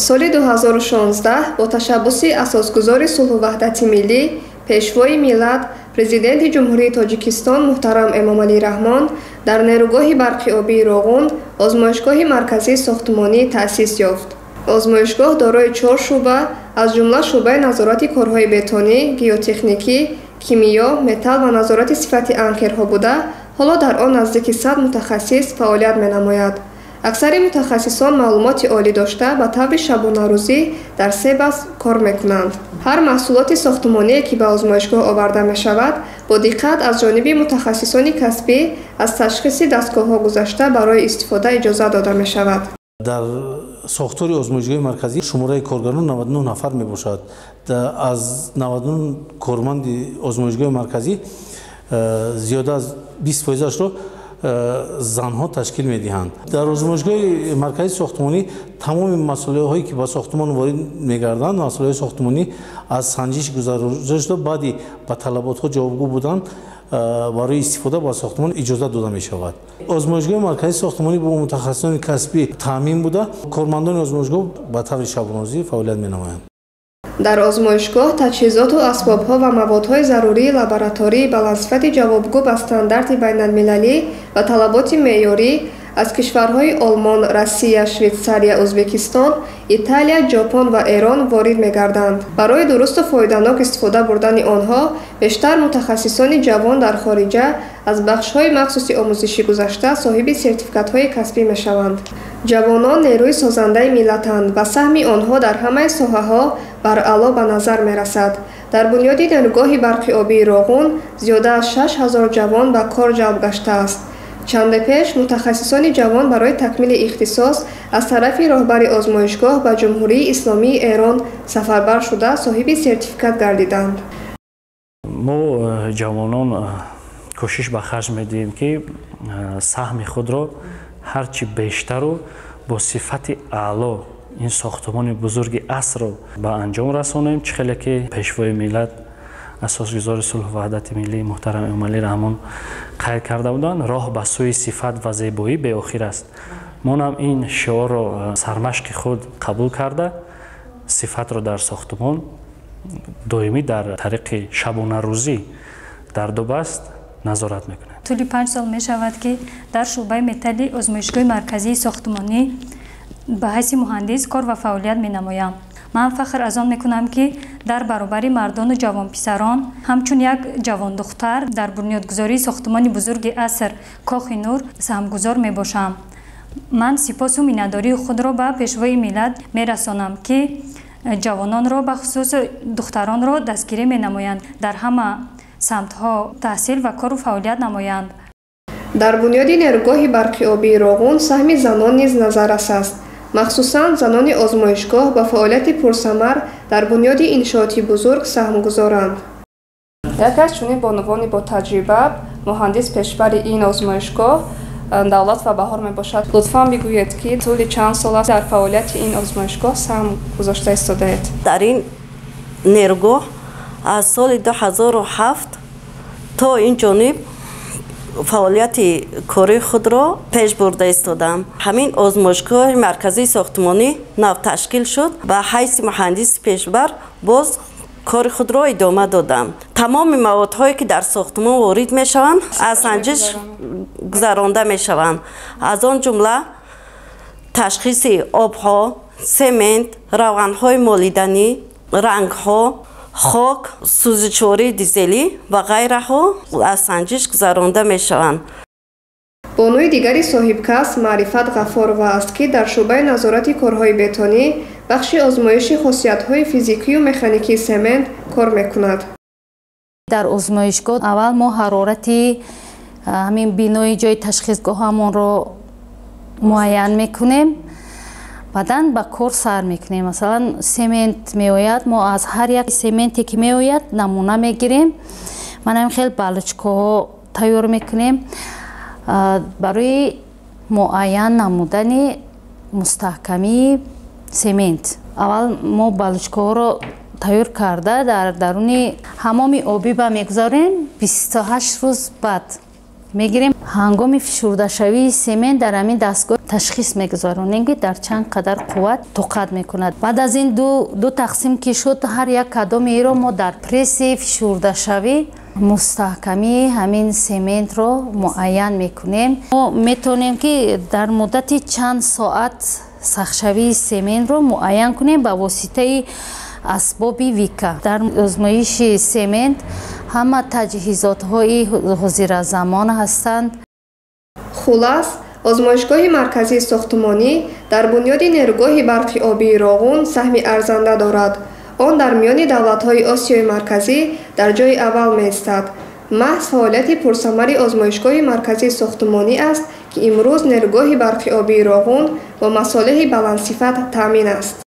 соли 2016 бо ташаббуси асосгузори сулҳу ваҳдати миллӣ пешвои миллат президенти ҷумҳурии Тоҷикистон муҳтарам Эмомалӣ Раҳмон дар нерӯгоҳи барқи обии Роғун озмоишгоҳи марказии сохтмонӣ таъсис ёфт. озмоишгоҳ дорои 4 шуъба аз ҷумла шуъбаи назорати корҳои бетонӣ, геотехникӣ, кимиё, металл ва назорати сифати анкерҳо буда, ҳоло дар он наздики 100 мутахассис фаъолият менамояд. аксари мутахассисон маълумоти олӣ дошта ба таври шабонарӯзӣ дар 3 баҳс кор мекунанд. ҳар маҳсулоти сохтмоние ки ба озмоишгоҳ оварда мешавад бо диққат аз ҷониби мутахассисони касбӣ аз ташхиси дастгоҳҳо гузашта барои истифода иҷоза дода мешавад. дар сохтори озмоишгоҳи марказӣ шумораи коргарон 99 нафар мебошад. аз 99 корманди озмоишгоҳи марказӣ зиёда аз 20%-ро занҳо ташкил медиҳанд. дар озмоишгоҳи марказии сохтмонӣ тамоми масъулияҳое ки ба сохтмон ворид мегарданд, масъулияҳои сохтмонӣ аз санҷиш гузарёжа шуда баъди ба талаботҳо ҷавобгӯ буданд барои истифода ба сохтмон иҷоза дода мешавад. озмоишгоҳи марказии сохтмонӣ бо мутахассисони касбӣ таъмин буда кормандони озмоишгоҳ ба таври шабонарӯзӣ фаъолият менамоянд. дар озмоишгоҳ таҷҳизоту асбобҳо ва маводҳои зарурии лаборатории баландсифати ҷавобгӯ ба стандарти байналмилалӣ ва талаботи меъёрӣ аз кишварҳои Олмон, Россия, Швейтсария, Ӯзбекистон, Италия, Ҷопон ва Эрон ворид мегарданд. барои дурусту фоиданок истифода бурдани онҳо бештар мутахассисони ҷавон дар хориҷа аз бахшҳои махсуси омӯзишӣ гузашта соҳиби сертификатҳои касбӣ мешаванд. ҷавонон нерӯи созандаи миллатанд ва саҳми онҳо дар ҳамаи соҳаҳо баръало ба назар мерасад. дар бунёди нерӯгоҳи барқи обии Роғун зиёда аз 6000 ҷавон ба кор ҷалб гаштааст. чанде пеш мутахассисони ҷавон барои такмили ихтисос аз тарафи роҳбари озмоишгоҳ ба Ҷумҳурии Исломии Эрон сафарбар шуда соҳиби сертификат гардиданд. мо ҷавонон кӯшиш ба харҷ медиҳем ки саҳми худро ҳарчи бештару бо сифати аъло ин сохтмони бузурги асрро ба анҷом расонем. чӣ хеле ки пешвои миллат асосгузори сулҳу ваҳдати миллӣ муҳтарам Эмомалӣ Раҳмон қайд карда буданд, роҳ ба сӯи сифат ва зебоӣ беохир аст. монам ин шиорро сармашқи худ қабул карда сифатро дар сохтмон доимӣ дар тариқи шабонарӯзӣ дар дубаст назорат мекунем. тӯли 5 сол мешавад ки дар шуъбаи металли озмоишгоҳи марказии сохтмонӣ ба ҳайси муҳандис кор ва фаъолият менамоям. ман фахр аз он мекунам ки дар баробари мардону ҷавонписарон ҳамчун як ҷавондухтар дар бунёдгузории сохтмони бузурги аср кохи нур саҳмгузор мебошам. ман сипосу миннатдории худро ба пешвои миллат мерасонам ки ҷавононро ба хусус духтаронро дастгирӣ менамоянд, дар ҳама самтҳо таҳсил ва кору фаъолият намоянд. дар бунёди нерӯгоҳи барқи обии Роғун саҳми занон низ назаррас аст. махсусан занони озмоишгоҳ ба фаъолияти пурсамар дар бунёди иншооти бузург саҳмгузоранд. яке аз чунин бонувони бо таҷриба муҳандис пешбари ин озмоишгоҳ Давлат ва Баҳор мебошад. лутфан бигӯед ки тӯли чанд сол аст дар фаъолияти ин озмоишгоҳ саҳм гузошта истодаед? дар ин нерӯгоҳ аз соли 2007 то ин ҷониб фаъолияти кори худро пеш бурда истодам. ҳамин озмоишгоҳи марказии сохтмонӣ нав ташкил шуд. ба ҳайси муҳандиси пешбар боз кори худро идома додам. тамоми маводҳое ки дар сохтмон ворид мешаванд аз санҷиш гузаронда мешаванд. аз он ҷумла ташхиси обҳо, семент, равғанҳои молиданӣ, рангҳо, хок, сӯзишвории дизелӣ ва ғайраҳо аз санҷиш гузаронда мешаванд. бонуи дигари соҳибкасб Маърифат Ғафорова аст ки дар шуъбаи назорати корҳои бетонӣ бахши озмоиши хусусиятҳои физикию механикии семент кор мекунад. дар озмоишгоҳ аввал мо ҳарорати ҳамин бинои ҷои ташхисгоҳамонро муайян мекунем, баъдан ба кор сар мекунем. масалан семент меояд, мо аз ҳар як сементе ки меояд намуна мегирем, манам хел балучкаҳо тайёр мекунем барои муайян намудани мустаҳкамии семент. аввал мо балучкаҳоро тайёр карда дар даруни ҳамоми обӣ ба мегузорем. 28 рӯз баъд мегирем ҳангоми фишурдашавии семент дар ҳамин дастгоҳ ташхис мегузаронем ки дар чанд қадар қувват тоқат мекунад. баъд аз ин ду тақсим ки шуд, ҳар як кадоми иро мо дар пресси фишурдашавӣ мустаҳкамии ҳамин сементро муайян мекунем. мо метавонем ки дар муддати чанд соат сахтшавии сементро муайян кунем ба воситаи асбоби вика. дар озмоиши семент ҳама таҷҳизотҳои ҳозиразамон ҳастанд. хулас, озмоишгоҳи марказии сохтмонӣ дар бунёди нерӯгоҳи барқи обии Роғун саҳми арзанда дорад. он дар миёни давлатҳои Осиёи марказӣ дар ҷойи аввал меистад. маҳз фаъолияти пурсамари озмоишгоҳи марказии сохтмонӣ аст ки имрӯз нерӯгоҳи барқи обии Роғун бо масолиҳи баландсифат таъмин аст.